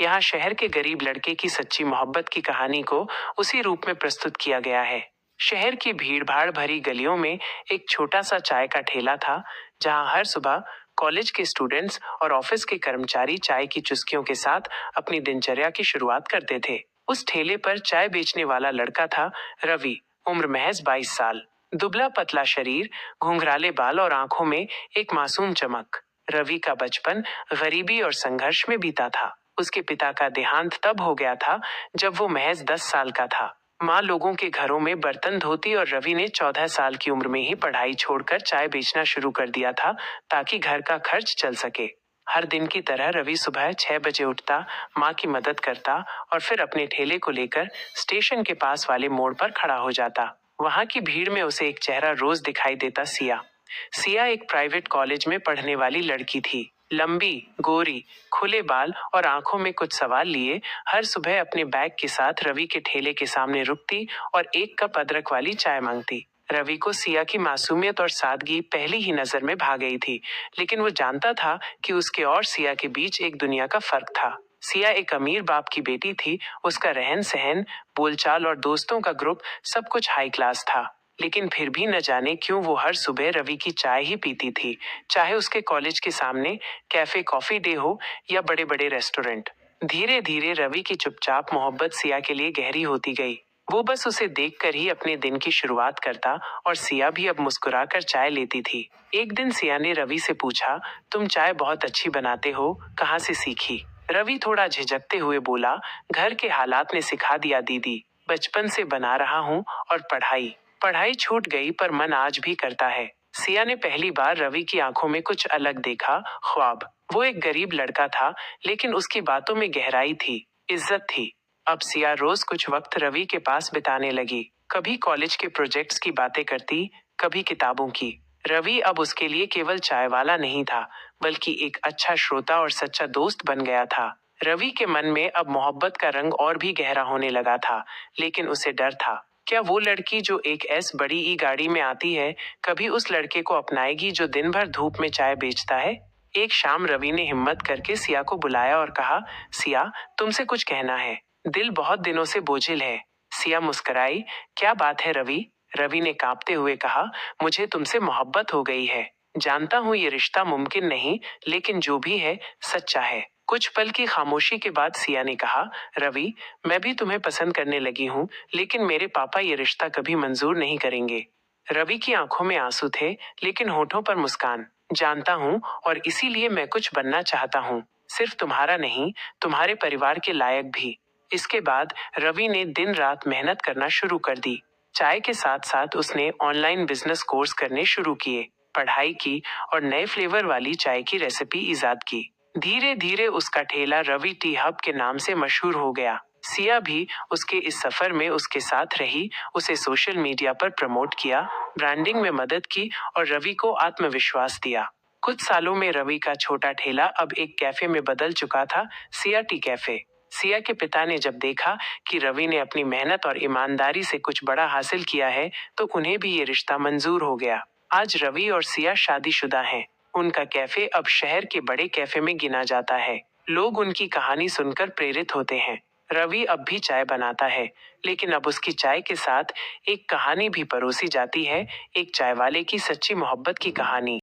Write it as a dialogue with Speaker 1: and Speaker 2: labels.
Speaker 1: यहाँ शहर के गरीब लड़के की सच्ची मोहब्बत की कहानी को उसी रूप में प्रस्तुत किया गया है। शहर की भीड़-भाड़ भरी गलियों में एक छोटा सा चाय का ठेला था, जहाँ हर सुबह कॉलेज के स्टूडेंट्स और ऑफिस के कर्मचारी चाय की चुस्कियों के साथ अपनी दिनचर्या की शुरुआत करते थे। उस ठेले पर चाय बेचने वाला लड़का था रवि, उम्र महज 22 साल। दुबला पतला शरीर, घुंघराले बाल और आंखों में एक मासूम चमक। रवि का बचपन गरीबी और संघर्ष में बीता था। उसके पिता का देहांत तब हो गया था जब वो महज 10 साल का था। माँ लोगों के घरों में बर्तन धोती और रवि ने 14 साल की उम्र में ही पढ़ाई छोड़कर चाय बेचना शुरू कर दिया था, ताकि घर का खर्च चल सके। हर दिन की तरह रवि सुबह 6 बजे उठता, माँ की मदद करता और फिर अपने ठेले को लेकर स्टेशन के पास वाले मोड़ पर खड़ा हो जाता। वहां की भीड़ में उसे एक चेहरा रोज दिखाई देता, सिया। सिया एक प्राइवेट कॉलेज में पढ़ने वाली लड़की थी। लंबी, गोरी, खुले बाल और आंखों में कुछ सवाल लिए हर सुबह अपने बैग के साथ रवि के ठेले के सामने रुकती और एक कप अदरक वाली चाय मांगती। रवि को सिया की मासूमियत और सादगी पहली ही नजर में भा गई थी, लेकिन वो जानता था कि उसके और सिया के बीच एक दुनिया का फर्क था। सिया एक अमीर बाप की बेटी थी। उसका रहन सहन, बोलचाल और दोस्तों का ग्रुप सब कुछ हाई क्लास था, लेकिन फिर भी न जाने क्यों वो हर सुबह रवि की चाय ही पीती थी, चाहे उसके कॉलेज के सामने कैफे कॉफी डे हो या बड़े बड़े रेस्टोरेंट। धीरे धीरे रवि की चुपचाप मोहब्बत सिया के लिए गहरी होती गई। वो बस उसे देखकर ही अपने दिन की शुरुआत करता और सिया भी अब मुस्कुराकर चाय लेती थी। एक दिन सिया ने रवि से पूछा, तुम चाय बहुत अच्छी बनाते हो, कहाँ से सीखी? रवि थोड़ा झिझकते हुए बोला, घर के हालात ने सिखा दिया दीदी, बचपन से बना रहा हूँ। और पढ़ाई पढ़ाई छूट गई पर मन आज भी करता है। सिया ने पहली बार रवि की आंखों में कुछ अलग देखा, ख्वाब। वो एक गरीब लड़का था, लेकिन उसकी बातों में गहराई थी, इज्जत थी। अब सिया रोज कुछ वक्त रवि के पास बिताने लगी। कभी कॉलेज के प्रोजेक्ट्स की बातें करती, कभी किताबों की। रवि अब उसके लिए केवल चाय वाला नहीं था, बल्कि एक अच्छा श्रोता और सच्चा दोस्त बन गया था। रवि के मन में अब मोहब्बत का रंग और भी गहरा होने लगा था, लेकिन उसे डर था। क्या वो लड़की जो एक ऐस बड़ी ई गाड़ी में आती है, कभी उस लड़के को अपनाएगी जो दिन भर धूप में चाय बेचता है? एक शाम रवि ने हिम्मत करके सिया को बुलाया और कहा, सिया, तुमसे कुछ कहना है। दिल बहुत दिनों से बोझिल है। सिया मुस्कुराई। क्या बात है रवि? रवि ने कांपते हुए कहा, मुझे तुमसे मोहब्बत हो गई है। जानता हूँ ये रिश्ता मुमकिन नहीं, लेकिन जो भी है सच्चा है। कुछ पल की खामोशी के बाद सिया ने कहा, रवि, मैं भी तुम्हें पसंद करने लगी हूँ, लेकिन मेरे पापा ये रिश्ता कभी मंजूर नहीं करेंगे। रवि की आंखों में आंसू थे, लेकिन होठों पर मुस्कान। जानता हूँ, और इसीलिए मैं कुछ बनना चाहता हूँ, सिर्फ तुम्हारा नहीं, तुम्हारे परिवार के लायक भी। इसके बाद रवि ने दिन रात मेहनत करना शुरू कर दी। चाय के साथ साथ उसने ऑनलाइन बिजनेस कोर्स करने शुरू किए, पढ़ाई की और नए फ्लेवर वाली चाय की रेसिपी इजाद की। धीरे धीरे उसका ठेला रवि टी हब के नाम से मशहूर हो गया। सिया भी उसके इस सफर में उसके साथ रही, उसे सोशल मीडिया पर प्रमोट किया, ब्रांडिंग में मदद की और रवि को आत्मविश्वास दिया। कुछ सालों में रवि का छोटा ठेला अब एक कैफे में बदल चुका था, सिया टी कैफे। सिया के पिता ने जब देखा कि रवि ने अपनी मेहनत और ईमानदारी से कुछ बड़ा हासिल किया है, तो उन्हें भी ये रिश्ता मंजूर हो गया। आज रवि और सिया शादीशुदा हैं। उनका कैफे अब शहर के बड़े कैफे में गिना जाता है। लोग उनकी कहानी सुनकर प्रेरित होते हैं। रवि अब भी चाय बनाता है, लेकिन अब उसकी चाय के साथ एक कहानी भी परोसी जाती है, एक चाय वाले की सच्ची मोहब्बत की कहानी।